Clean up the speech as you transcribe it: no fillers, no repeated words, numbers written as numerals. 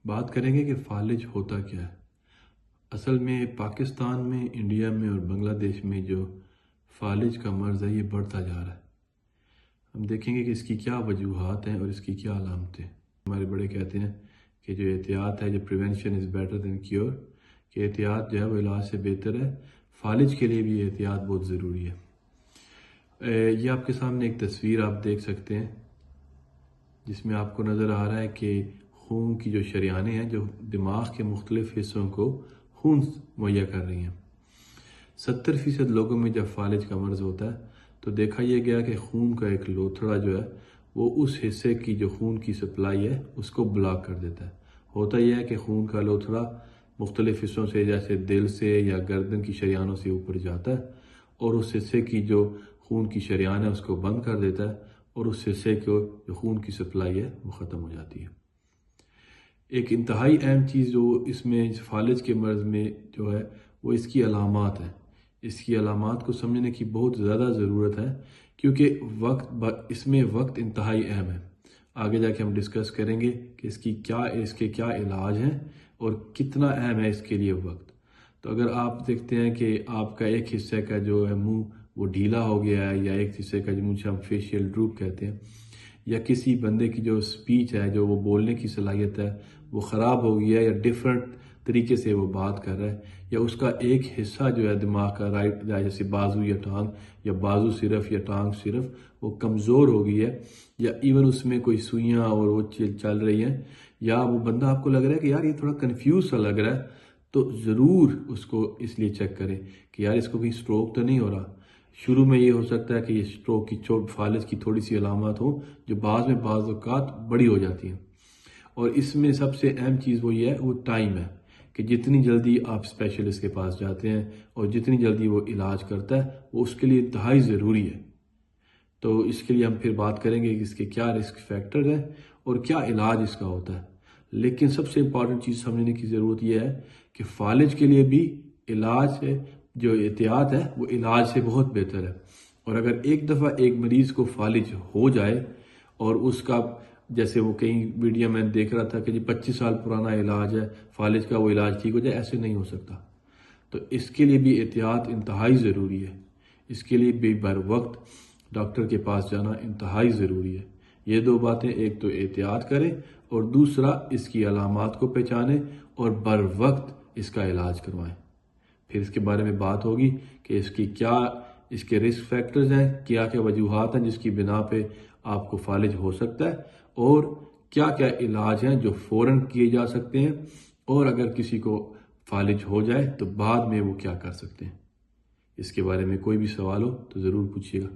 بات کریں گے کہ فالج ہوتا کیا ہے۔ اصل میں پاکستان میں، انڈیا میں اور بنگلہ دیش میں جو فالج کا مرض ہے یہ بڑھتا جا رہا ہے۔ ہم دیکھیں گے کہ اس کی کیا وجوہات ہیں اور اس کی کیا علامتیں۔ ہمارے بڑے کہتے ہیں کہ جو احتیاط ہے، جو prevention is better than cure, کہ احتیاط جو ہے وہ علاج سے بہتر ہے۔ فالج کے لیے بھی احتیاط بہت ضروری ہے۔ یہ آپ کے سامنے ایک تصویر آپ دیکھ سکتے ہیں جس میں آپ کو نظر آ رہا ہے کہ خون کی جو شریانیں ہیں جو دماغ کے مختلف حصوں کو خون مہیا کر رہی ہیں۔ 70% لوگوں میں جب فالج کا مرض ہوتا ہے تو دیکھا یہ گیا کہ خون کا ایک لوتھڑا جو ہے وہ اس حصے کی جو خون کی سپلائی ہے اس کو بلاک کر دیتا ہے۔ ہوتا یہ ہے کہ خون کا لوتھڑا مختلف حصوں سے جیسے دل سے یا گردن کی شریانوں سے اوپر جاتا ہے اور اس حصے کی جو خون کی شریان ہے اس کو بند کر دیتا ہے اور اس حصے کو جو خون کی سپلائی ہے وہ ختم ہو جاتی ہے۔ ایک انتہائی اہم چیز جو اس میں فالج کے مرض میں جو ہے وہ اس کی علامات ہیں۔ اس کی علامات کو سمجھنے کی بہت زیادہ ضرورت ہے کیونکہ اس میں وقت انتہائی اہم ہے۔ آگے جا کے ہم ڈسکس کریں گے کہ اس کے کیا علاج ہیں اور کتنا اہم ہے اس کے لیے وقت۔ تو اگر آپ دیکھتے ہیں کہ آپ کا ایک حصے کا جو ہے منہ وہ ڈھیلا ہو گیا ہے یا ایک حصے کا جو ہم فیشیل ڈروپ کہتے ہیں، یا کسی بندے کی جو سپیچ ہے جو وہ بولنے کی صلاحیت ہے وہ خراب ہو گئی ہے یا ڈیفرنٹ طریقے سے وہ بات کر رہا ہے، یا اس کا ایک حصہ جو ہے دماغ کا رائٹ جیسے بازو یا ٹانگ یا بازو صرف یا ٹانگ صرف وہ کمزور ہو گئی ہے، یا ایون اس میں کوئی سوئیاں اور وہ چل رہی ہیں، یا وہ بندہ آپ کو لگ رہا ہے کہ یار یہ تھوڑا کنفیوز سا لگ رہا ہے، تو ضرور اس کو اس لیے چیک کریں کہ یار اس کو کہیں سٹروک تو نہیں ہو رہا۔ شروع میں یہ ہو سکتا ہے کہ یہ سٹروک کی فالج کی تھوڑی سی علامات ہوں جو بعض اوقات بڑی ہو جاتی ہیں، اور اس میں سب سے اہم چیز وہ یہ ہے وہ ٹائم ہے کہ جتنی جلدی آپ اسپیشلسٹ کے پاس جاتے ہیں اور جتنی جلدی وہ علاج کرتا ہے وہ اس کے لیے انتہائی ضروری ہے۔ تو اس کے لیے ہم پھر بات کریں گے کہ اس کے کیا رسک فیکٹرز ہیں اور کیا علاج اس کا ہوتا ہے۔ لیکن سب سے امپورٹنٹ چیز سمجھنے کی ضرورت یہ ہے کہ فالج کے لیے بھی علاج سے جو احتیاط ہے وہ علاج سے بہت بہتر ہے۔ اور اگر ایک دفعہ ایک مریض کو فالج ہو جائے اور اس کا جیسے وہ کئی ویڈیو میں دیکھ رہا تھا کہ 25 سال پرانا علاج ہے فالج کا، وہ علاج ٹھیک ہو جائے، ایسے نہیں ہو سکتا۔ تو اس کے لیے بھی احتیاط انتہائی ضروری ہے۔ اس کے لیے بھی بر وقت ڈاکٹر کے پاس جانا انتہائی ضروری ہے۔ یہ دو باتیں، ایک تو احتیاط کریں اور دوسرا اس کی علامات کو پہچانیں اور بر وقت اس کا علاج کروائیں۔ پھر اس کے بارے میں بات ہوگی کہ اس کے رسک فیکٹرز ہیں، کیا کیا وجوہات ہیں جس کی بنا پہ آپ کو فالج ہو سکتا ہے، اور کیا کیا علاج ہیں جو فوراً کیے جا سکتے ہیں، اور اگر کسی کو فالج ہو جائے تو بعد میں وہ کیا کر سکتے ہیں۔ اس کے بارے میں کوئی بھی سوال ہو تو ضرور پوچھیے گا۔